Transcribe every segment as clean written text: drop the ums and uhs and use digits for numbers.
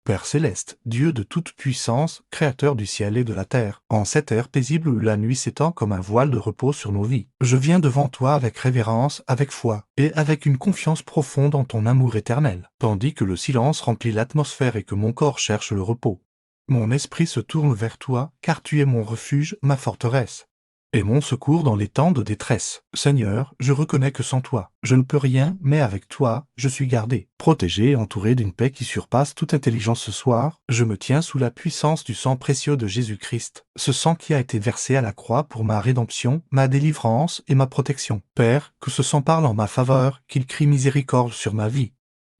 Père céleste, Dieu de toute puissance, créateur du ciel et de la terre, en cette ère paisible où la nuit s'étend comme un voile de repos sur nos vies, je viens devant toi avec révérence, avec foi, et avec une confiance profonde en ton amour éternel, tandis que le silence remplit l'atmosphère et que mon corps cherche le repos. Mon esprit se tourne vers toi, car tu es mon refuge, ma forteresse, et mon secours dans les temps de détresse. Seigneur, je reconnais que sans toi, je ne peux rien, mais avec toi, je suis gardé, protégé et entouré d'une paix qui surpasse toute intelligence ce soir. Je me tiens sous la puissance du sang précieux de Jésus-Christ, ce sang qui a été versé à la croix pour ma rédemption, ma délivrance et ma protection. Père, que ce sang parle en ma faveur, qu'il crie miséricorde sur ma vie,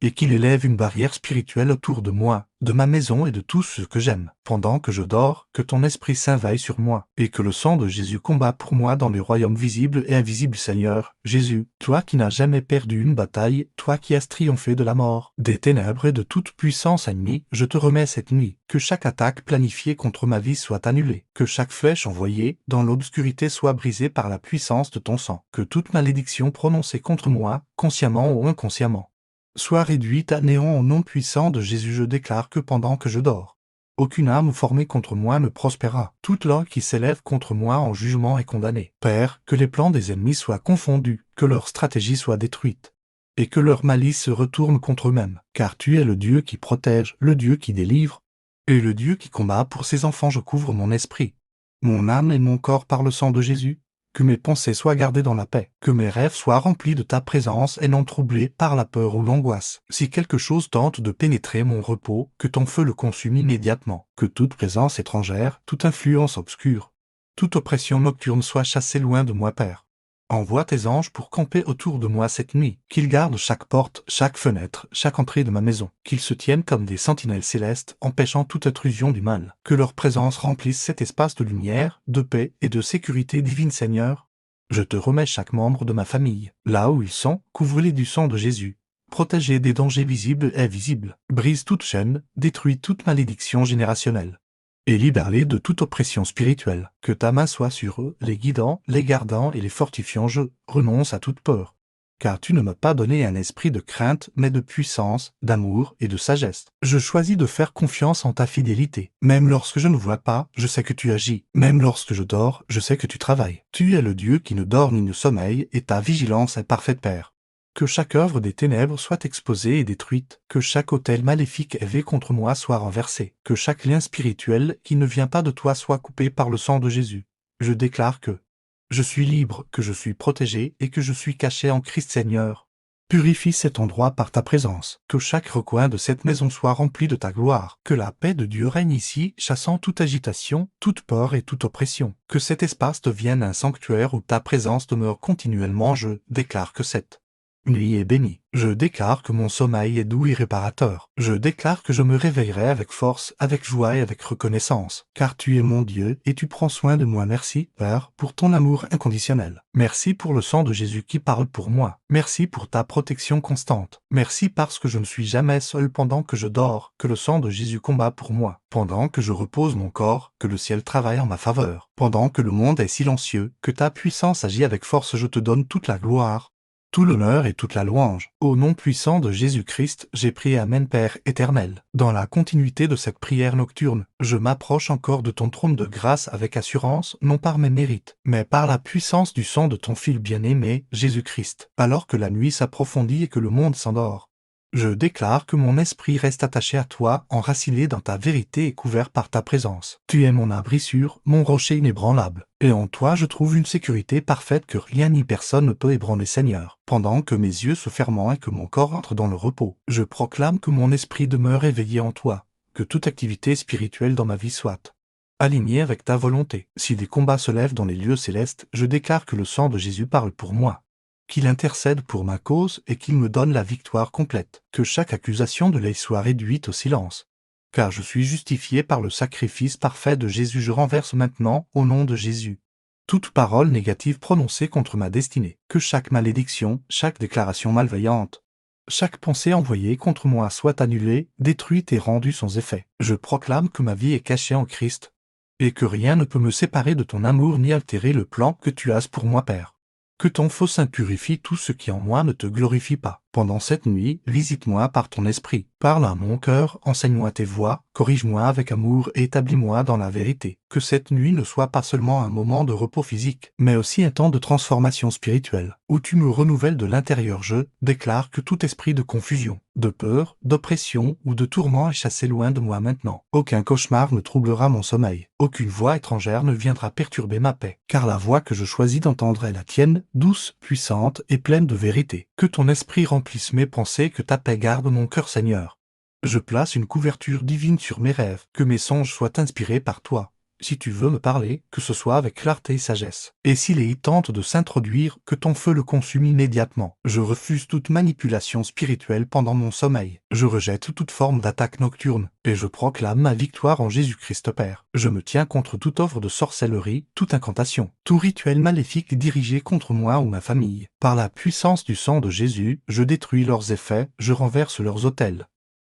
et qu'il élève une barrière spirituelle autour de moi, de ma maison et de tout ce que j'aime. Pendant que je dors, que ton Esprit Saint veille sur moi, et que le sang de Jésus combat pour moi dans les royaumes visibles et invisibles. Seigneur, Jésus, toi qui n'as jamais perdu une bataille, toi qui as triomphé de la mort, des ténèbres et de toute puissance ennemie, je te remets cette nuit, que chaque attaque planifiée contre ma vie soit annulée, que chaque flèche envoyée dans l'obscurité soit brisée par la puissance de ton sang, que toute malédiction prononcée contre moi, consciemment ou inconsciemment, soit réduite à néant au nom puissant de Jésus. Je déclare que pendant que je dors, aucune âme formée contre moi ne prospérera. Toute langue qui s'élève contre moi en jugement est condamnée. Père, que les plans des ennemis soient confondus, que leur stratégie soit détruite, et que leur malice se retourne contre eux-mêmes. Car tu es le Dieu qui protège, le Dieu qui délivre, et le Dieu qui combat pour ses enfants. Je couvre mon esprit, mon âme et mon corps par le sang de Jésus. Que mes pensées soient gardées dans la paix, que mes rêves soient remplis de ta présence et non troublés par la peur ou l'angoisse. Si quelque chose tente de pénétrer mon repos, que ton feu le consume immédiatement, que toute présence étrangère, toute influence obscure, toute oppression nocturne soit chassée loin de moi, Père. Envoie tes anges pour camper autour de moi cette nuit, qu'ils gardent chaque porte, chaque fenêtre, chaque entrée de ma maison, qu'ils se tiennent comme des sentinelles célestes, empêchant toute intrusion du mal, que leur présence remplisse cet espace de lumière, de paix et de sécurité divine. Seigneur, je te remets chaque membre de ma famille, là où ils sont, couvre-les du sang de Jésus, protégez des dangers visibles et invisibles, brise toute chaîne, détruis toute malédiction générationnelle, et libère-les de toute oppression spirituelle. Que ta main soit sur eux, les guidant, les gardant et les fortifiant. Je renonce à toute peur, car tu ne m'as pas donné un esprit de crainte, mais de puissance, d'amour et de sagesse. Je choisis de faire confiance en ta fidélité. Même lorsque je ne vois pas, je sais que tu agis. Même lorsque je dors, je sais que tu travailles. Tu es le Dieu qui ne dort ni ne sommeille, et ta vigilance est parfaite, Père. Que chaque œuvre des ténèbres soit exposée et détruite, que chaque autel maléfique élevé contre moi soit renversé, que chaque lien spirituel qui ne vient pas de toi soit coupé par le sang de Jésus. Je déclare que je suis libre, que je suis protégé et que je suis caché en Christ. Seigneur, purifie cet endroit par ta présence, que chaque recoin de cette maison soit rempli de ta gloire, que la paix de Dieu règne ici, chassant toute agitation, toute peur et toute oppression, que cet espace devienne un sanctuaire où ta présence demeure continuellement. Je déclare que cette nuit est bénie. Je déclare que mon sommeil est doux et réparateur. Je déclare que je me réveillerai avec force, avec joie et avec reconnaissance, car tu es mon Dieu et tu prends soin de moi. Merci, Père, pour ton amour inconditionnel. Merci pour le sang de Jésus qui parle pour moi. Merci pour ta protection constante. Merci parce que je ne suis jamais seul pendant que je dors, que le sang de Jésus combat pour moi. Pendant que je repose mon corps, que le ciel travaille en ma faveur. Pendant que le monde est silencieux, que ta puissance agit avec force. Je te donne toute la gloire, tout l'honneur et toute la louange. Au nom puissant de Jésus-Christ, j'ai prié. Amen. Père éternel, dans la continuité de cette prière nocturne, je m'approche encore de ton trône de grâce avec assurance, non par mes mérites, mais par la puissance du sang de ton Fils bien-aimé, Jésus-Christ. Alors que la nuit s'approfondit et que le monde s'endort, je déclare que mon esprit reste attaché à toi, enraciné dans ta vérité et couvert par ta présence. Tu es mon abri sûr, mon rocher inébranlable, et en toi je trouve une sécurité parfaite que rien ni personne ne peut ébranler. Seigneur, pendant que mes yeux se ferment et que mon corps entre dans le repos, je proclame que mon esprit demeure éveillé en toi, que toute activité spirituelle dans ma vie soit alignée avec ta volonté. Si des combats se lèvent dans les lieux célestes, je déclare que le sang de Jésus parle pour moi, qu'il intercède pour ma cause et qu'il me donne la victoire complète, que chaque accusation de l'œil soit réduite au silence, car je suis justifié par le sacrifice parfait de Jésus. Je renverse maintenant, au nom de Jésus, toute parole négative prononcée contre ma destinée, que chaque malédiction, chaque déclaration malveillante, chaque pensée envoyée contre moi soit annulée, détruite et rendue sans effet. Je proclame que ma vie est cachée en Christ, et que rien ne peut me séparer de ton amour ni altérer le plan que tu as pour moi, Père. Que ton faux sein purifie tout ce qui en moi ne te glorifie pas. Pendant cette nuit, visite-moi par ton esprit. Parle à mon cœur, enseigne-moi tes voies, corrige-moi avec amour et établis-moi dans la vérité. Que cette nuit ne soit pas seulement un moment de repos physique, mais aussi un temps de transformation spirituelle, où tu me renouvelles de l'intérieur. Je déclare que tout esprit de confusion, de peur, d'oppression ou de tourment est chassé loin de moi maintenant. Aucun cauchemar ne troublera mon sommeil. Aucune voix étrangère ne viendra perturber ma paix, car la voix que je choisis d'entendre est la tienne, douce, puissante et pleine de vérité. Que ton esprit remplisse mes pensées, que ta paix garde mon cœur, Seigneur. Je place une couverture divine sur mes rêves, que mes songes soient inspirés par toi. Si tu veux me parler, que ce soit avec clarté et sagesse. Et s'il est tente de s'introduire, que ton feu le consume immédiatement. Je refuse toute manipulation spirituelle pendant mon sommeil. Je rejette toute forme d'attaque nocturne, et je proclame ma victoire en Jésus-Christ Père. Je me tiens contre toute offre de sorcellerie, toute incantation, tout rituel maléfique dirigé contre moi ou ma famille. Par la puissance du sang de Jésus, je détruis leurs effets, je renverse leurs autels.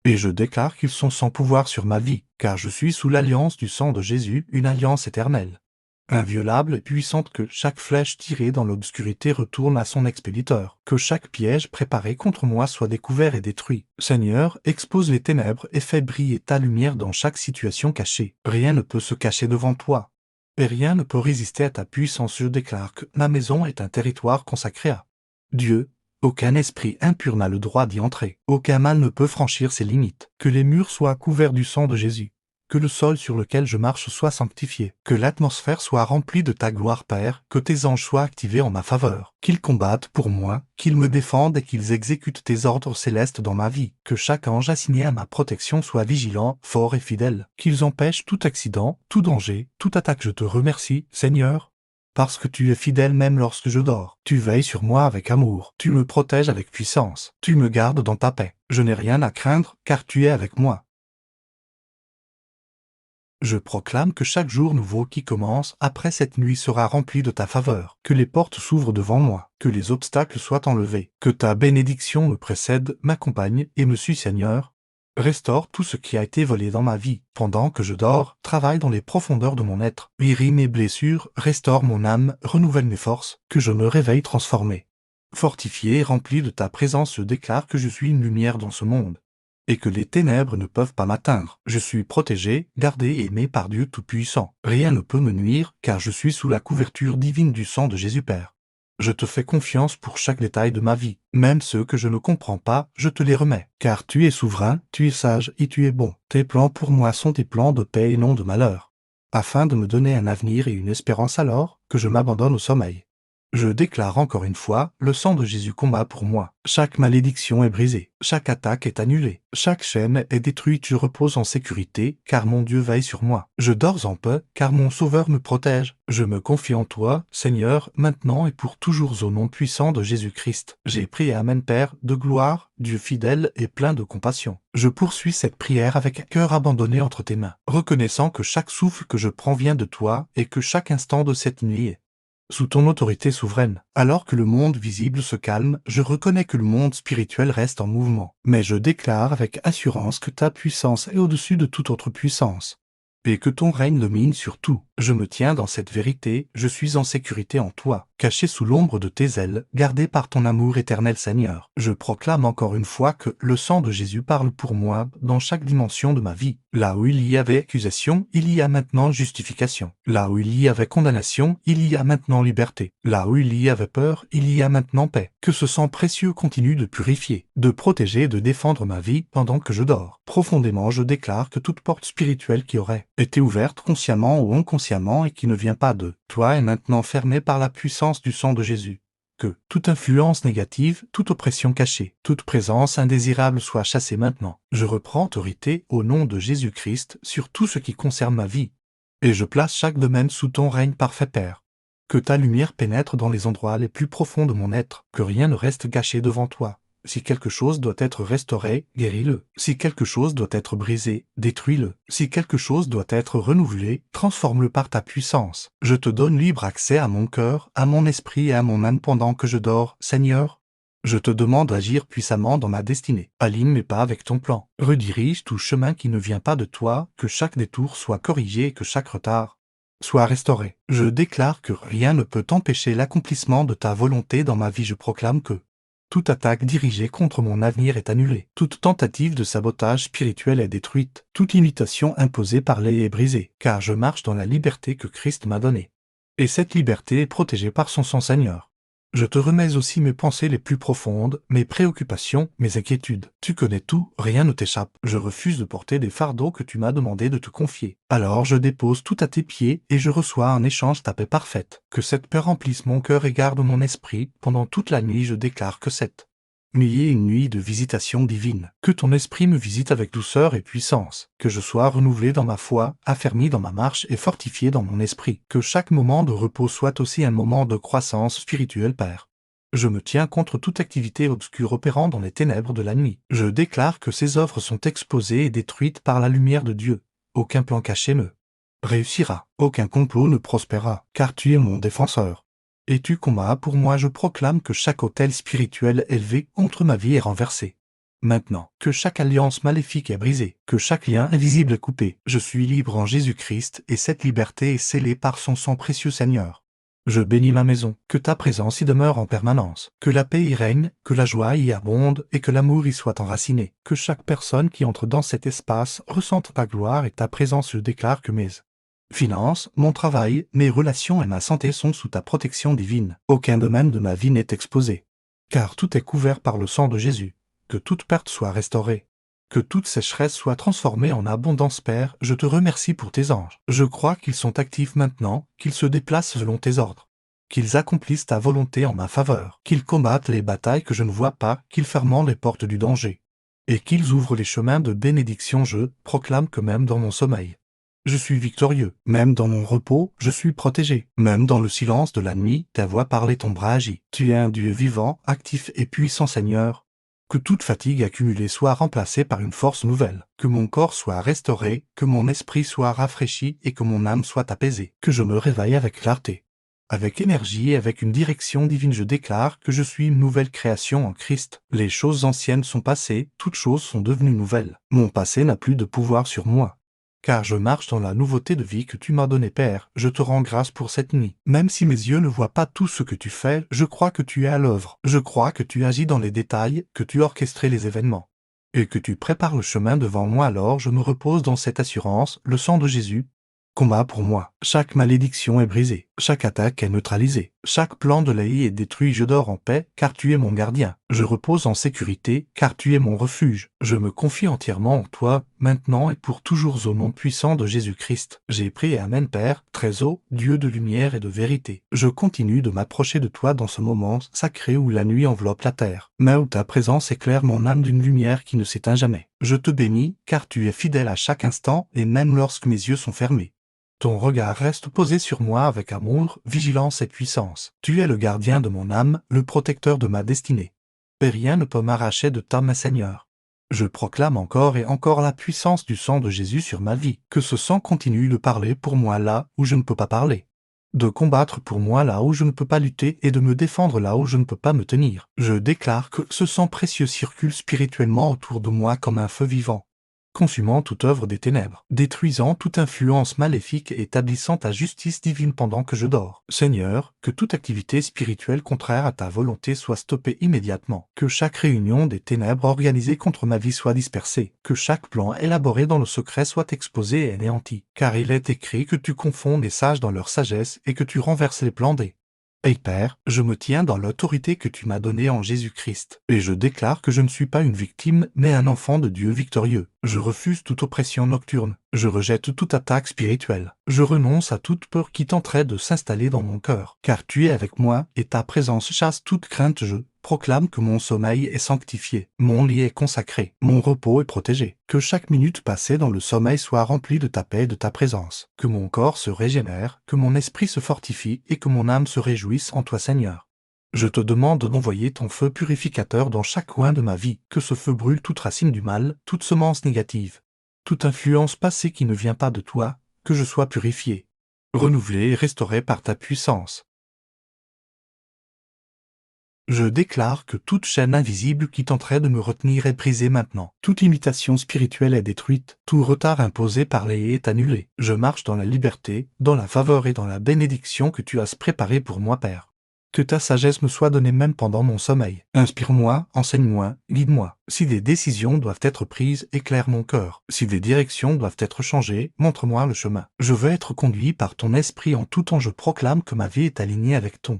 Et je déclare qu'ils sont sans pouvoir sur ma vie, car je suis sous l'alliance du sang de Jésus, une alliance éternelle, inviolable et puissante. Que chaque flèche tirée dans l'obscurité retourne à son expéditeur, que chaque piège préparé contre moi soit découvert et détruit. Seigneur, expose les ténèbres et fais briller ta lumière dans chaque situation cachée. Rien ne peut se cacher devant toi, et rien ne peut résister à ta puissance. Je déclare que ma maison est un territoire consacré à Dieu. Aucun esprit impur n'a le droit d'y entrer. Aucun mal ne peut franchir ses limites. Que les murs soient couverts du sang de Jésus. Que le sol sur lequel je marche soit sanctifié. Que l'atmosphère soit remplie de ta gloire, Père. Que tes anges soient activés en ma faveur. Qu'ils combattent pour moi, qu'ils me défendent et qu'ils exécutent tes ordres célestes dans ma vie. Que chaque ange assigné à ma protection soit vigilant, fort et fidèle. Qu'ils empêchent tout accident, tout danger, toute attaque. Je te remercie, Seigneur, parce que tu es fidèle même lorsque je dors. Tu veilles sur moi avec amour. Tu me protèges avec puissance. Tu me gardes dans ta paix. Je n'ai rien à craindre, car tu es avec moi. Je proclame que chaque jour nouveau qui commence après cette nuit sera rempli de ta faveur. Que les portes s'ouvrent devant moi. Que les obstacles soient enlevés. Que ta bénédiction me précède, m'accompagne et me suit, Seigneur. Restaure tout ce qui a été volé dans ma vie. Pendant que je dors, travaille dans les profondeurs de mon être. Guéris mes blessures, restaure mon âme, renouvelle mes forces, que je me réveille transformé. Fortifié et rempli de ta présence, je déclare que je suis une lumière dans ce monde, et que les ténèbres ne peuvent pas m'atteindre. Je suis protégé, gardé et aimé par Dieu Tout-Puissant. Rien ne peut me nuire, car je suis sous la couverture divine du sang de Jésus Père. Je te fais confiance pour chaque détail de ma vie. Même ceux que je ne comprends pas, je te les remets. Car tu es souverain, tu es sage et tu es bon. Tes plans pour moi sont des plans de paix et non de malheur, afin de me donner un avenir et une espérance. Alors que je m'abandonne au sommeil, je déclare encore une fois, le sang de Jésus combat pour moi. Chaque malédiction est brisée, chaque attaque est annulée, chaque chaîne est détruite. Je repose en sécurité, car mon Dieu veille sur moi. Je dors en paix, car mon Sauveur me protège. Je me confie en toi, Seigneur, maintenant et pour toujours, au nom puissant de Jésus-Christ. J'ai prié. Amen. Père de gloire, Dieu fidèle et plein de compassion, je poursuis cette prière avec un cœur abandonné entre tes mains, reconnaissant que chaque souffle que je prends vient de toi et que chaque instant de cette nuit est sous ton autorité souveraine. Alors que le monde visible se calme, je reconnais que le monde spirituel reste en mouvement. Mais je déclare avec assurance que ta puissance est au-dessus de toute autre puissance, et que ton règne domine sur tout. Je me tiens dans cette vérité, je suis en sécurité en toi, caché sous l'ombre de tes ailes, gardé par ton amour éternel, Seigneur. Je proclame encore une fois que le sang de Jésus parle pour moi dans chaque dimension de ma vie. Là où il y avait accusation, il y a maintenant justification. Là où il y avait condamnation, il y a maintenant liberté. Là où il y avait peur, il y a maintenant paix. Que ce sang précieux continue de purifier, de protéger et de défendre ma vie pendant que je dors. Profondément, je déclare que toute porte spirituelle qui aurait été ouverte consciemment ou inconsciemment et qui ne vient pas de toi est maintenant fermée par la puissance du sang de Jésus. Que toute influence négative, toute oppression cachée, toute présence indésirable soit chassée maintenant. Je reprends autorité au nom de Jésus-Christ sur tout ce qui concerne ma vie, et je place chaque domaine sous ton règne parfait, Père. Que ta lumière pénètre dans les endroits les plus profonds de mon être, que rien ne reste caché devant toi. Si quelque chose doit être restauré, guéris-le. Si quelque chose doit être brisé, détruis-le. Si quelque chose doit être renouvelé, transforme-le par ta puissance. Je te donne libre accès à mon cœur, à mon esprit et à mon âme pendant que je dors, Seigneur. Je te demande d'agir puissamment dans ma destinée. Aligne mes pas avec ton plan. Redirige tout chemin qui ne vient pas de toi, que chaque détour soit corrigé et que chaque retard soit restauré. Je déclare que rien ne peut empêcher l'accomplissement de ta volonté dans ma vie. Je proclame que Toute attaque dirigée contre mon avenir est annulée. Toute tentative de sabotage spirituel est détruite. Toute limitation imposée par les est brisée, car je marche dans la liberté que Christ m'a donnée. Et cette liberté est protégée par son sang Seigneur. Je te remets aussi mes pensées les plus profondes, mes préoccupations, mes inquiétudes. Tu connais tout, rien ne t'échappe. Je refuse de porter des fardeaux que tu m'as demandé de te confier. Alors je dépose tout à tes pieds et je reçois en échange ta paix parfaite. Que cette paix remplisse mon cœur et garde mon esprit. Pendant toute la nuit je déclare que cette nuit est une nuit de visitation divine. Que ton esprit me visite avec douceur et puissance. Que je sois renouvelé dans ma foi, affermi dans ma marche et fortifié dans mon esprit. Que chaque moment de repos soit aussi un moment de croissance spirituelle, Père. Je me tiens contre toute activité obscure opérant dans les ténèbres de la nuit. Je déclare que ces œuvres sont exposées et détruites par la lumière de Dieu. Aucun plan caché ne réussira. Aucun complot ne prospérera, car tu es mon défenseur. Et tu combats pour moi, je proclame que chaque autel spirituel élevé contre ma vie est renversé. Maintenant, que chaque alliance maléfique est brisée, que chaque lien invisible est coupé, je suis libre en Jésus-Christ et cette liberté est scellée par son sang précieux Seigneur. Je bénis ma maison, que ta présence y demeure en permanence, que la paix y règne, que la joie y abonde et que l'amour y soit enraciné, que chaque personne qui entre dans cet espace ressente ta gloire et ta présence. Je déclare que mes finances, mon travail, mes relations et ma santé sont sous ta protection divine. Aucun domaine de ma vie n'est exposé. Car tout est couvert par le sang de Jésus. Que toute perte soit restaurée. Que toute sécheresse soit transformée en abondance, Père. Je te remercie pour tes anges. Je crois qu'ils sont actifs maintenant, qu'ils se déplacent selon tes ordres. Qu'ils accomplissent ta volonté en ma faveur. Qu'ils combattent les batailles que je ne vois pas, qu'ils ferment les portes du danger. Et qu'ils ouvrent les chemins de bénédiction. Je proclame que même dans mon sommeil, je suis victorieux. Même dans mon repos, je suis protégé. Même dans le silence de la nuit, ta voix parle et ton bras agit. Tu es un Dieu vivant, actif et puissant, Seigneur. Que toute fatigue accumulée soit remplacée par une force nouvelle. Que mon corps soit restauré, que mon esprit soit rafraîchi et que mon âme soit apaisée. Que je me réveille avec clarté, avec énergie et avec une direction divine. Je déclare que je suis une nouvelle création en Christ. Les choses anciennes sont passées, toutes choses sont devenues nouvelles. Mon passé n'a plus de pouvoir sur moi. Car je marche dans la nouveauté de vie que tu m'as donnée, Père. Je te rends grâce pour cette nuit. Même si mes yeux ne voient pas tout ce que tu fais, je crois que tu es à l'œuvre. Je crois que tu agis dans les détails, que tu orchestres les événements. Et que tu prépares le chemin devant moi. Alors je me repose dans cette assurance. Le sang de Jésus combat pour moi. Chaque malédiction est brisée. Chaque attaque est neutralisée. Chaque plan de l'AI est détruit. Je dors en paix, car tu es mon gardien. Je repose en sécurité, car tu es mon refuge. Je me confie entièrement en toi, maintenant et pour toujours, au nom puissant de Jésus-Christ. J'ai prié. Amen, Père, très haut, Dieu de lumière et de vérité. Je continue de m'approcher de toi dans ce moment sacré où la nuit enveloppe la terre, mais où ta présence éclaire mon âme d'une lumière qui ne s'éteint jamais. Je te bénis, car tu es fidèle à chaque instant, et même lorsque mes yeux sont fermés. Ton regard reste posé sur moi avec amour, vigilance et puissance. Tu es le gardien de mon âme, le protecteur de ma destinée. Et rien ne peut m'arracher de ta main, Seigneur. Je proclame encore et encore la puissance du sang de Jésus sur ma vie. Que ce sang continue de parler pour moi là où je ne peux pas parler. De combattre pour moi là où je ne peux pas lutter et de me défendre là où je ne peux pas me tenir. Je déclare que ce sang précieux circule spirituellement autour de moi comme un feu vivant, consumant toute œuvre des ténèbres, détruisant toute influence maléfique et établissant ta justice divine pendant que je dors. Seigneur, que toute activité spirituelle contraire à ta volonté soit stoppée immédiatement, que chaque réunion des ténèbres organisée contre ma vie soit dispersée, que chaque plan élaboré dans le secret soit exposé et anéanti, car il est écrit que tu confonds les sages dans leur sagesse et que tu renverses les plans des Père, je me tiens dans l'autorité que tu m'as donnée en Jésus-Christ, et je déclare que je ne suis pas une victime, mais un enfant de Dieu victorieux. Je refuse toute oppression nocturne, je rejette toute attaque spirituelle, je renonce à toute peur qui tenterait de s'installer dans mon cœur, car tu es avec moi, et ta présence chasse toute crainte. Je proclame que mon sommeil est sanctifié, mon lit est consacré, mon repos est protégé, que chaque minute passée dans le sommeil soit remplie de ta paix et de ta présence, que mon corps se régénère, que mon esprit se fortifie et que mon âme se réjouisse en toi, Seigneur. Je te demande d'envoyer ton feu purificateur dans chaque coin de ma vie, que ce feu brûle toute racine du mal, toute semence négative, toute influence passée qui ne vient pas de toi, que je sois purifié, renouvelé et restauré par ta puissance. Je déclare que toute chaîne invisible qui tenterait de me retenir est brisée maintenant. Toute limitation spirituelle est détruite. Tout retard imposé par les est annulé. Je marche dans la liberté, dans la faveur et dans la bénédiction que tu as préparée pour moi, Père. Que ta sagesse me soit donnée même pendant mon sommeil. Inspire-moi, enseigne-moi, guide-moi. Si des décisions doivent être prises, éclaire mon cœur. Si des directions doivent être changées, montre-moi le chemin. Je veux être conduit par ton esprit en tout temps. Je proclame que ma vie est alignée avec ton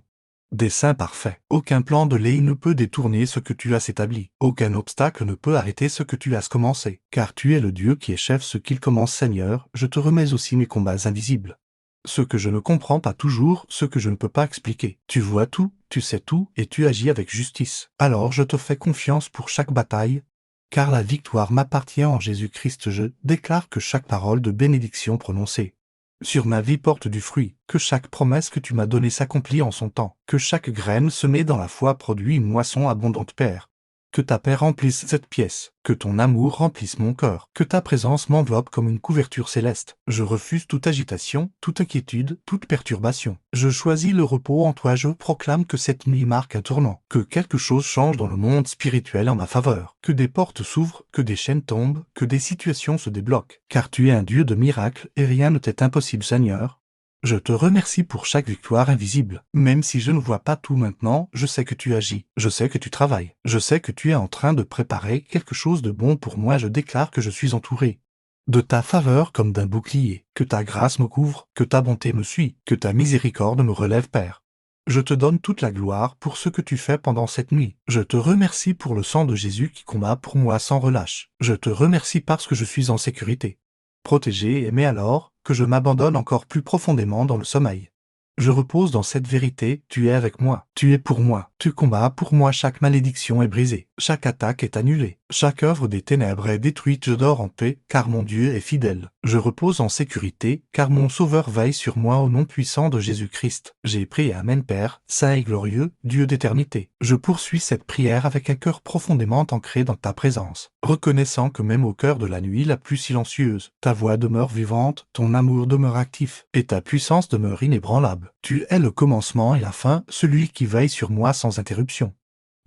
dessein parfait. Aucun plan de lait ne peut détourner ce que tu as établi. Aucun obstacle ne peut arrêter ce que tu as commencé. Car tu es le Dieu qui achève ce qu'il commence, Seigneur. Je te remets aussi mes combats invisibles. Ce que je ne comprends pas toujours, ce que je ne peux pas expliquer. Tu vois tout, tu sais tout, et tu agis avec justice. Alors je te fais confiance pour chaque bataille, car la victoire m'appartient en Jésus-Christ. Je déclare que chaque parole de bénédiction prononcée sur ma vie porte du fruit, que chaque promesse que tu m'as donnée s'accomplit en son temps, que chaque graine semée dans la foi produit une moisson abondante, Père. Que ta paix remplisse cette pièce, que ton amour remplisse mon cœur, que ta présence m'enveloppe comme une couverture céleste. Je refuse toute agitation, toute inquiétude, toute perturbation. Je choisis le repos en toi. Je proclame que cette nuit marque un tournant, que quelque chose change dans le monde spirituel en ma faveur, que des portes s'ouvrent, que des chaînes tombent, que des situations se débloquent. Car tu es un Dieu de miracles et rien ne t'est impossible, Seigneur. Je te remercie pour chaque victoire invisible. Même si je ne vois pas tout maintenant, je sais que tu agis, je sais que tu travailles, je sais que tu es en train de préparer quelque chose de bon pour moi. Je déclare que je suis entouré de ta faveur comme d'un bouclier, que ta grâce me couvre, que ta bonté me suit, que ta miséricorde me relève, Père. Je te donne toute la gloire pour ce que tu fais pendant cette nuit. Je te remercie pour le sang de Jésus qui combat pour moi sans relâche. Je te remercie parce que je suis en sécurité, protégé et aimé, alors que je m'abandonne encore plus profondément dans le sommeil. Je repose dans cette vérité, tu es avec moi, tu es pour moi, tu combats pour moi. Chaque malédiction est brisée, chaque attaque est annulée, chaque œuvre des ténèbres est détruite. Je dors en paix, car mon Dieu est fidèle. Je repose en sécurité, car mon Sauveur veille sur moi. Au nom puissant de Jésus-Christ, j'ai prié. Amen. Père, saint et glorieux, Dieu d'éternité, je poursuis cette prière avec un cœur profondément ancré dans ta présence, reconnaissant que même au cœur de la nuit la plus silencieuse, ta voix demeure vivante, ton amour demeure actif, et ta puissance demeure inébranlable. Tu es le commencement et la fin, celui qui veille sur moi sans interruption.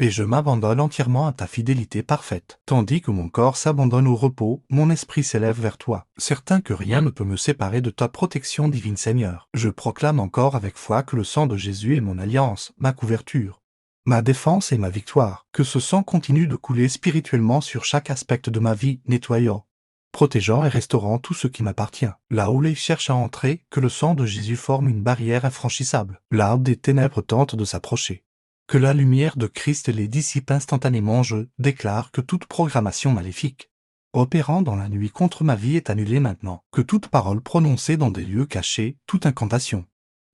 Et je m'abandonne entièrement à ta fidélité parfaite. Tandis que mon corps s'abandonne au repos, mon esprit s'élève vers toi, certain que rien ne peut me séparer de ta protection divine, Seigneur. Je proclame encore avec foi que le sang de Jésus est mon alliance, ma couverture, ma défense et ma victoire. Que ce sang continue de couler spirituellement sur chaque aspect de ma vie, nettoyant, protégeant et restaurant tout ce qui m'appartient. Là où les cherchent à entrer, que le sang de Jésus forme une barrière infranchissable. Là où des ténèbres tentent de s'approcher, que la lumière de Christ les dissipe instantanément. Je déclare que toute programmation maléfique opérant dans la nuit contre ma vie est annulée maintenant. Que toute parole prononcée dans des lieux cachés, toute incantation,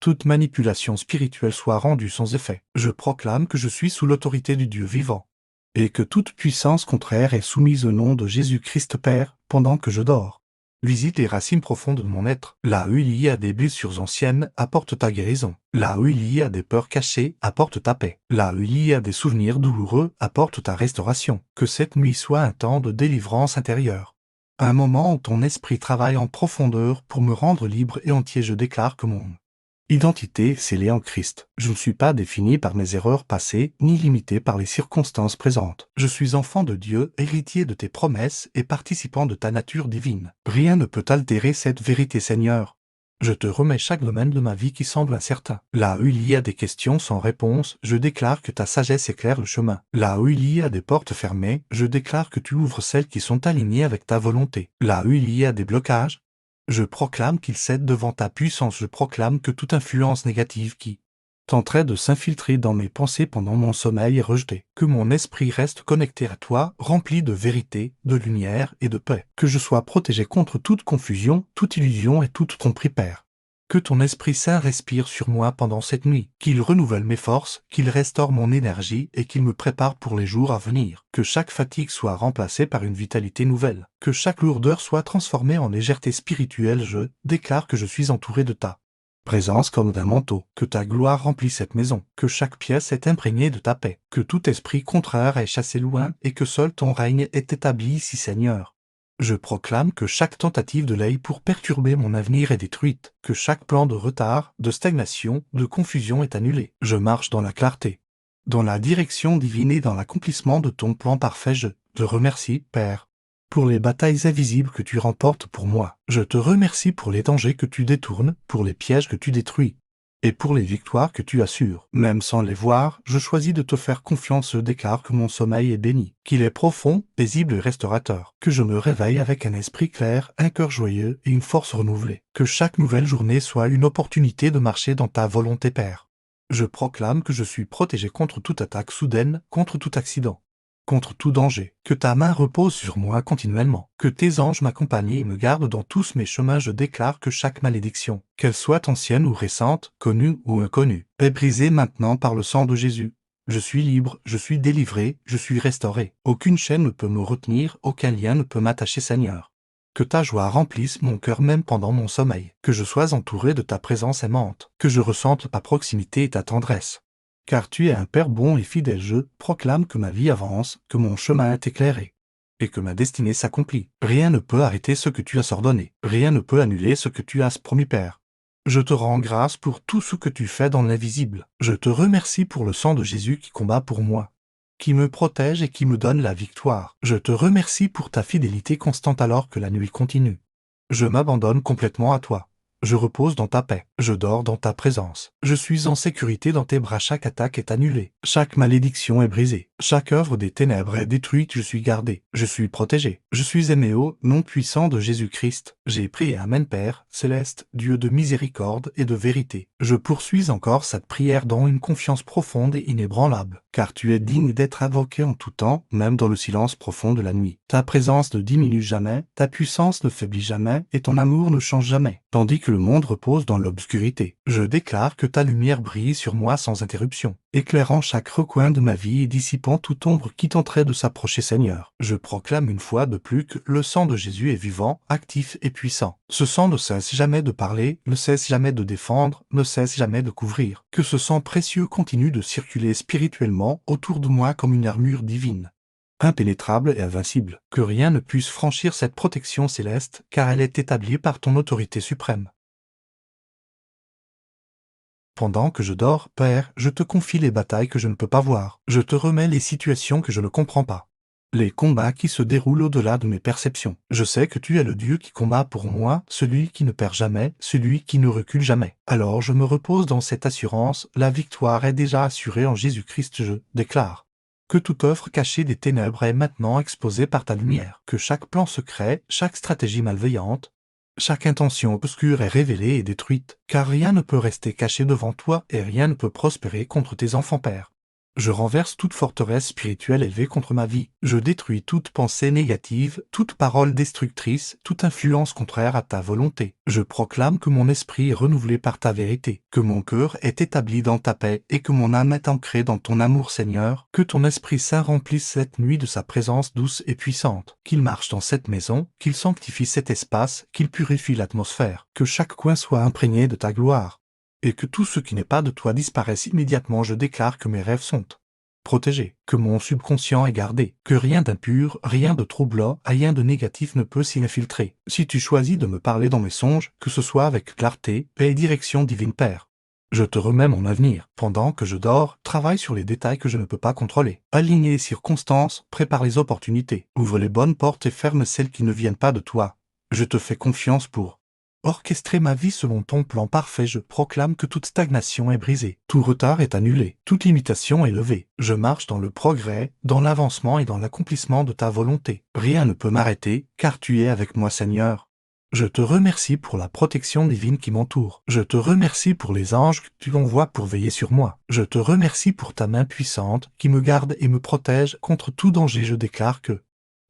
toute manipulation spirituelle soit rendue sans effet. Je proclame que je suis sous l'autorité du Dieu vivant, et que toute puissance contraire est soumise au nom de Jésus-Christ. Père, pendant que je dors, visite les racines profondes de mon être. Là où il y a des blessures anciennes, apporte ta guérison. Là où il y a des peurs cachées, apporte ta paix. Là où il y a des souvenirs douloureux, apporte ta restauration. Que cette nuit soit un temps de délivrance intérieure, un moment où ton esprit travaille en profondeur pour me rendre libre et entier. Je déclare que mon identité scellée en Christ. Je ne suis pas défini par mes erreurs passées, ni limité par les circonstances présentes. Je suis enfant de Dieu, héritier de tes promesses et participant de ta nature divine. Rien ne peut altérer cette vérité, Seigneur. Je te remets chaque domaine de ma vie qui semble incertain. Là où il y a des questions sans réponse, je déclare que ta sagesse éclaire le chemin. Là où il y a des portes fermées, je déclare que tu ouvres celles qui sont alignées avec ta volonté. Là où il y a des blocages, je proclame qu'il cède devant ta puissance. Je proclame que toute influence négative qui tenterait de s'infiltrer dans mes pensées pendant mon sommeil est rejetée. Que mon esprit reste connecté à toi, rempli de vérité, de lumière et de paix. Que je sois protégé contre toute confusion, toute illusion et toute tromperie, Père. Que ton Esprit Saint respire sur moi pendant cette nuit, qu'il renouvelle mes forces, qu'il restaure mon énergie et qu'il me prépare pour les jours à venir. Que chaque fatigue soit remplacée par une vitalité nouvelle. Que chaque lourdeur soit transformée en légèreté spirituelle. Je déclare que je suis entouré de ta présence comme d'un manteau. Que ta gloire remplisse cette maison. Que chaque pièce est imprégnée de ta paix. Que tout esprit contraire est chassé loin et que seul ton règne est établi ici, Seigneur. Je proclame que chaque tentative de l'œil pour perturber mon avenir est détruite, que chaque plan de retard, de stagnation, de confusion est annulé. Je marche dans la clarté, dans la direction divine et dans l'accomplissement de ton plan parfait. Je te remercie, Père, pour les batailles invisibles que tu remportes pour moi. Je te remercie pour les dangers que tu détournes, pour les pièges que tu détruis, et pour les victoires que tu assures. Même sans les voir, je choisis de te faire confiance, je déclare que mon sommeil est béni, qu'il est profond, paisible et restaurateur, que je me réveille avec un esprit clair, un cœur joyeux et une force renouvelée, que chaque nouvelle journée soit une opportunité de marcher dans ta volonté, Père. Je proclame que je suis protégé contre toute attaque soudaine, contre tout accident, contre tout danger, que ta main repose sur moi continuellement, que tes anges m'accompagnent et me gardent dans tous mes chemins. Je déclare que chaque malédiction, qu'elle soit ancienne ou récente, connue ou inconnue, est brisée maintenant par le sang de Jésus. Je suis libre, je suis délivré, je suis restauré. Aucune chaîne ne peut me retenir, aucun lien ne peut m'attacher, Seigneur. Que ta joie remplisse mon cœur même pendant mon sommeil, que je sois entouré de ta présence aimante, que je ressente ta proximité et ta tendresse. Car tu es un Père bon et fidèle, je proclame que ma vie avance, que mon chemin est éclairé, et que ma destinée s'accomplit. Rien ne peut arrêter ce que tu as ordonné, rien ne peut annuler ce que tu as promis, Père. Je te rends grâce pour tout ce que tu fais dans l'invisible. Je te remercie pour le sang de Jésus qui combat pour moi, qui me protège et qui me donne la victoire. Je te remercie pour ta fidélité constante alors que la nuit continue. Je m'abandonne complètement à toi. Je repose dans ta paix, je dors dans ta présence. Je suis en sécurité dans tes bras, chaque attaque est annulée, chaque malédiction est brisée, chaque œuvre des ténèbres est détruite, je suis gardé, je suis protégé, je suis aimé au nom puissant de Jésus-Christ. J'ai prié, Amen. Père céleste, Dieu de miséricorde et de vérité, je poursuis encore cette prière dans une confiance profonde et inébranlable, car tu es digne d'être invoqué en tout temps, même dans le silence profond de la nuit. Ta présence ne diminue jamais, ta puissance ne faiblit jamais, et ton amour ne change jamais, tandis que le monde repose dans l'obscurité. Je déclare que ta lumière brille sur moi sans interruption, éclairant chaque recoin de ma vie et dissipant toute ombre qui tenterait de s'approcher, Seigneur. Je proclame une fois de plus que le sang de Jésus est vivant, actif et puissant. Ce sang ne cesse jamais de parler, ne cesse jamais de défendre, ne cesse jamais de couvrir. Que ce sang précieux continue de circuler spirituellement autour de moi comme une armure divine, impénétrable et invincible. Que rien ne puisse franchir cette protection céleste, car elle est établie par ton autorité suprême. Pendant que je dors, Père, je te confie les batailles que je ne peux pas voir. Je te remets les situations que je ne comprends pas, les combats qui se déroulent au-delà de mes perceptions. Je sais que tu es le Dieu qui combat pour moi, celui qui ne perd jamais, celui qui ne recule jamais. Alors je me repose dans cette assurance, la victoire est déjà assurée en Jésus-Christ. Je déclare que toute œuvre cachée des ténèbres est maintenant exposée par ta lumière, que chaque plan secret, chaque stratégie malveillante, chaque intention obscure est révélée et détruite, car rien ne peut rester caché devant toi et rien ne peut prospérer contre tes enfants, Père. Je renverse toute forteresse spirituelle élevée contre ma vie. Je détruis toute pensée négative, toute parole destructrice, toute influence contraire à ta volonté. Je proclame que mon esprit est renouvelé par ta vérité, que mon cœur est établi dans ta paix et que mon âme est ancrée dans ton amour, Seigneur. Que ton Esprit Saint remplisse cette nuit de sa présence douce et puissante, qu'il marche dans cette maison, qu'il sanctifie cet espace, qu'il purifie l'atmosphère, que chaque coin soit imprégné de ta gloire, et que tout ce qui n'est pas de toi disparaisse immédiatement. Je déclare que mes rêves sont protégés, que mon subconscient est gardé, que rien d'impur, rien de troublant, rien de négatif ne peut s'y infiltrer. Si tu choisis de me parler dans mes songes, que ce soit avec clarté, paix et direction divine, Père. Je te remets mon avenir. Pendant que je dors, travaille sur les détails que je ne peux pas contrôler. Aligne les circonstances, prépare les opportunités, ouvre les bonnes portes et ferme celles qui ne viennent pas de toi. Je te fais confiance pour orchestrer ma vie selon ton plan parfait. Je proclame que toute stagnation est brisée, tout retard est annulé, toute limitation est levée. Je marche dans le progrès, dans l'avancement et dans l'accomplissement de ta volonté. Rien ne peut m'arrêter, car tu es avec moi, Seigneur. Je te remercie pour la protection divine qui m'entoure. Je te remercie pour les anges que tu envoies pour veiller sur moi. Je te remercie pour ta main puissante qui me garde et me protège contre tout danger. Je déclare que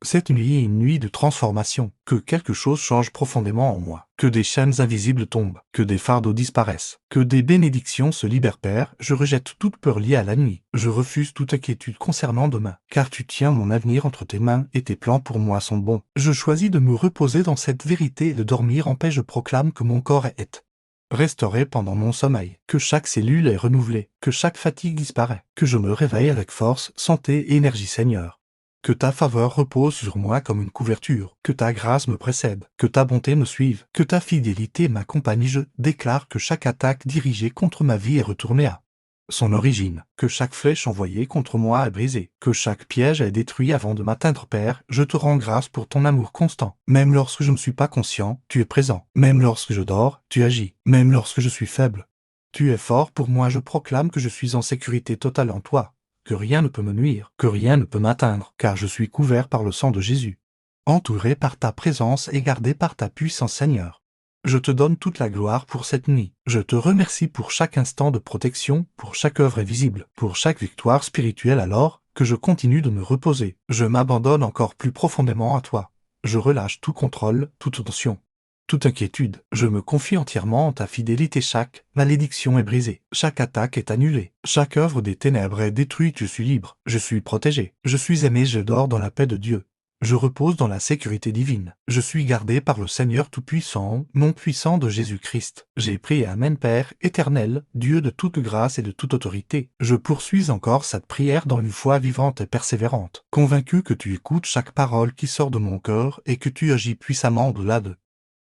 cette nuit est une nuit de transformation, que quelque chose change profondément en moi, que des chaînes invisibles tombent, que des fardeaux disparaissent, que des bénédictions se libèrent, Père. Je rejette toute peur liée à la nuit, je refuse toute inquiétude concernant demain, car tu tiens mon avenir entre tes mains et tes plans pour moi sont bons. Je choisis de me reposer dans cette vérité et de dormir en paix. Je proclame que mon corps est restauré pendant mon sommeil, que chaque cellule est renouvelée, que chaque fatigue disparaît, que je me réveille avec force, santé et énergie, Seigneur. Que ta faveur repose sur moi comme une couverture, que ta grâce me précède, que ta bonté me suive, que ta fidélité m'accompagne. Je déclare que chaque attaque dirigée contre ma vie est retournée à son origine, que chaque flèche envoyée contre moi est brisée, que chaque piège est détruit avant de m'atteindre, Père. Je te rends grâce pour ton amour constant. Même lorsque je ne suis pas conscient, tu es présent. Même lorsque je dors, tu agis. Même lorsque je suis faible, Tu es fort pour moi, je proclame que je suis en sécurité totale en toi, que rien ne peut me nuire, que rien ne peut m'atteindre, car je suis couvert par le sang de Jésus. Entouré par ta présence et gardé par ta puissance, Seigneur. Je te donne toute la gloire pour cette nuit. Je te remercie pour chaque instant de protection, pour chaque œuvre invisible, pour chaque victoire spirituelle alors que je continue de me reposer. Je m'abandonne encore plus profondément à toi. Je relâche tout contrôle, toute tension, toute inquiétude. Je me confie entièrement en ta fidélité. Chaque malédiction est brisée, chaque attaque est annulée, chaque œuvre des ténèbres est détruite. Je suis libre, je suis protégé, je suis aimé, je dors dans la paix de Dieu. Je repose dans la sécurité divine. Je suis gardé par le Seigneur Tout-Puissant, nom puissant de Jésus-Christ. J'ai prié. Amen. Père éternel, Dieu de toute grâce et de toute autorité, je poursuis encore cette prière dans une foi vivante et persévérante, convaincu que tu écoutes chaque parole qui sort de mon cœur et que tu agis puissamment au-delà de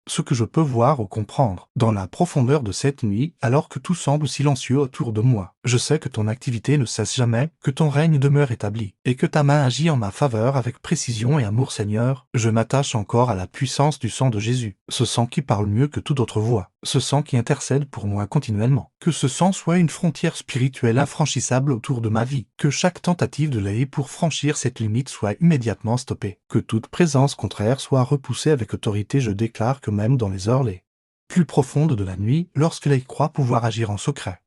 ce que je peux voir ou comprendre. Dans la profondeur de cette nuit, alors que tout semble silencieux autour de moi, je sais que ton activité ne cesse jamais, que ton règne demeure établi, et que ta main agit en ma faveur avec précision et amour. Seigneur, je m'attache encore à la puissance du sang de Jésus, ce sang qui parle mieux que toute autre voix, ce sang qui intercède pour moi continuellement. Que ce sang soit une frontière spirituelle infranchissable autour de ma vie, que chaque tentative de l'aider pour franchir cette limite soit immédiatement stoppée, que toute présence contraire soit repoussée avec autorité. Je déclare que même dans les heures les plus profondes de la nuit, lorsque l'œil croit pouvoir agir en secret,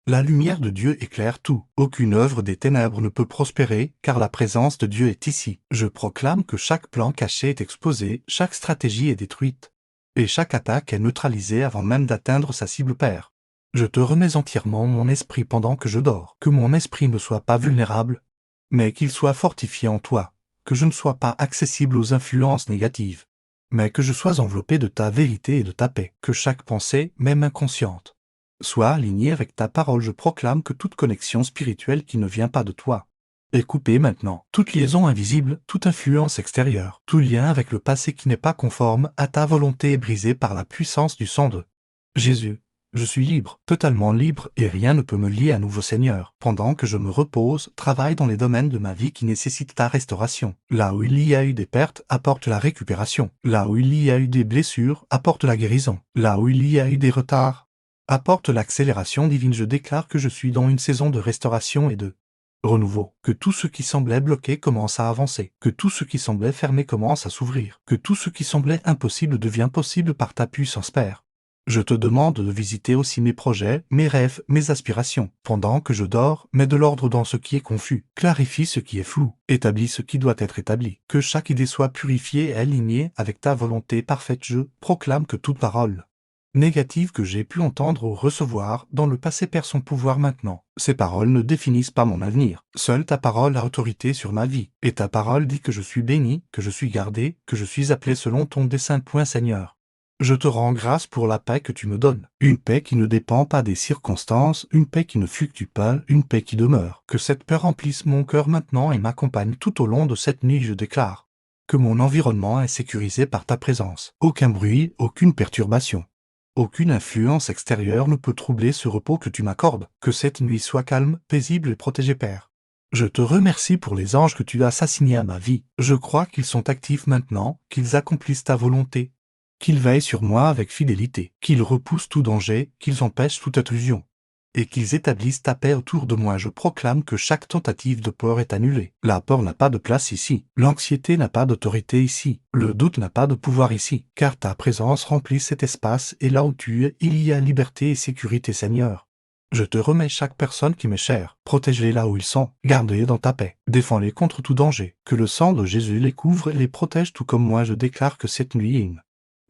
la lumière de Dieu éclaire tout. Aucune œuvre des ténèbres ne peut prospérer, car la présence de Dieu est ici. Je proclame que chaque plan caché est exposé, chaque stratégie est détruite, et chaque attaque est neutralisée avant même d'atteindre sa cible. Père, je te remets entièrement mon esprit pendant que je dors. Que mon esprit ne soit pas vulnérable, mais qu'il soit fortifié en toi. Que je ne sois pas accessible aux influences négatives, mais que je sois enveloppé de ta vérité et de ta paix. Que chaque pensée, même inconsciente, soit alignée avec ta parole. Je proclame que toute connexion spirituelle qui ne vient pas de toi est coupée maintenant. Toute liaison invisible, toute influence extérieure, tout lien avec le passé qui n'est pas conforme à ta volonté est brisé par la puissance du sang de Jésus. Je suis libre, totalement libre, et rien ne peut me lier à nouveau. Seigneur. Pendant que je me repose, travaille dans les domaines de ma vie qui nécessitent ta restauration. Là où il y a eu des pertes, apporte la récupération. Là où il y a eu des blessures, apporte la guérison. Là où il y a eu des retards, apporte l'accélération divine. Je déclare que je suis dans une saison de restauration et de renouveau. Que tout ce qui semblait bloqué commence à avancer. Que tout ce qui semblait fermé commence à s'ouvrir. Que tout ce qui semblait impossible devient possible par ta puissance, Père. Je te demande de visiter aussi mes projets, mes rêves, mes aspirations. Pendant que je dors, mets de l'ordre dans ce qui est confus. Clarifie ce qui est flou. Établis ce qui doit être établi. Que chaque idée soit purifiée et alignée avec ta volonté parfaite. Je proclame que toute parole négative que j'ai pu entendre ou recevoir dans le passé perd son pouvoir maintenant. Ces paroles ne définissent pas mon avenir. Seule ta parole a autorité sur ma vie. Et ta parole dit que je suis béni, que je suis gardé, que je suis appelé selon ton dessein. Seigneur, je te rends grâce pour la paix que tu me donnes. Une paix qui ne dépend pas des circonstances, une paix qui ne fluctue pas, une paix qui demeure. Que cette paix remplisse mon cœur maintenant et m'accompagne tout au long de cette nuit. Je déclare que mon environnement est sécurisé par ta présence. Aucun bruit, aucune perturbation, aucune influence extérieure ne peut troubler ce repos que tu m'accordes. Que cette nuit soit calme, paisible et protégée, Père. Je te remercie pour les anges que tu as assignés à ma vie. Je crois qu'ils sont actifs maintenant, qu'ils accomplissent ta volonté, qu'ils veillent sur moi avec fidélité, qu'ils repoussent tout danger, qu'ils empêchent toute intrusion, et qu'ils établissent ta paix autour de moi. Je proclame que chaque tentative de peur est annulée. La peur n'a pas de place ici. L'anxiété n'a pas d'autorité ici. Le doute n'a pas de pouvoir ici, car ta présence remplit cet espace et là où tu es, il y a liberté et sécurité. Seigneur, je te remets chaque personne qui m'est chère. Protège-les là où ils sont. Garde-les dans ta paix. Défends-les contre tout danger. Que le sang de Jésus les couvre et les protège tout comme moi. Je déclare que cette nuit est une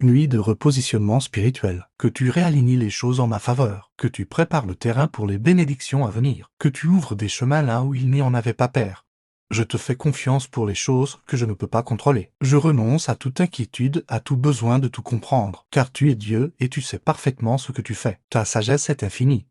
nuit de repositionnement spirituel, que tu réalignes les choses en ma faveur, que tu prépares le terrain pour les bénédictions à venir, que tu ouvres des chemins là où il n'y en avait pas, Père. Je te fais confiance pour les choses que je ne peux pas contrôler. Je renonce à toute inquiétude, à tout besoin de tout comprendre, car tu es Dieu et tu sais parfaitement ce que tu fais. Ta sagesse est infinie,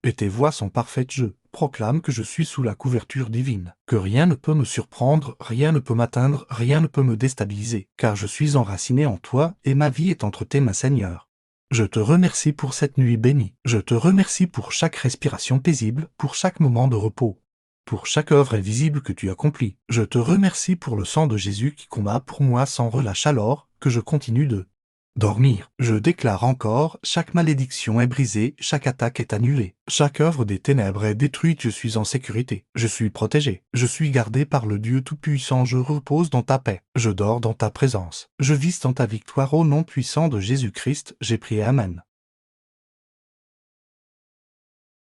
et tes voies sont parfaites. Je proclame que je suis sous la couverture divine, que rien ne peut me surprendre, rien ne peut m'atteindre, rien ne peut me déstabiliser, car je suis enraciné en toi et ma vie est entre tes mains, Seigneur. Je te remercie pour cette nuit bénie. Je te remercie pour chaque respiration paisible, pour chaque moment de repos, pour chaque œuvre invisible que tu accomplis. Je te remercie pour le sang de Jésus qui combat pour moi sans relâche alors que je continue de Dormir. Je déclare encore, chaque malédiction est brisée, chaque attaque est annulée. Chaque œuvre des ténèbres est détruite, je suis en sécurité. Je suis protégé. Je suis gardé par le Dieu Tout-Puissant, je repose dans ta paix. Je dors dans ta présence. Je vis dans ta victoire au nom puissant de Jésus-Christ, j'ai prié Amen.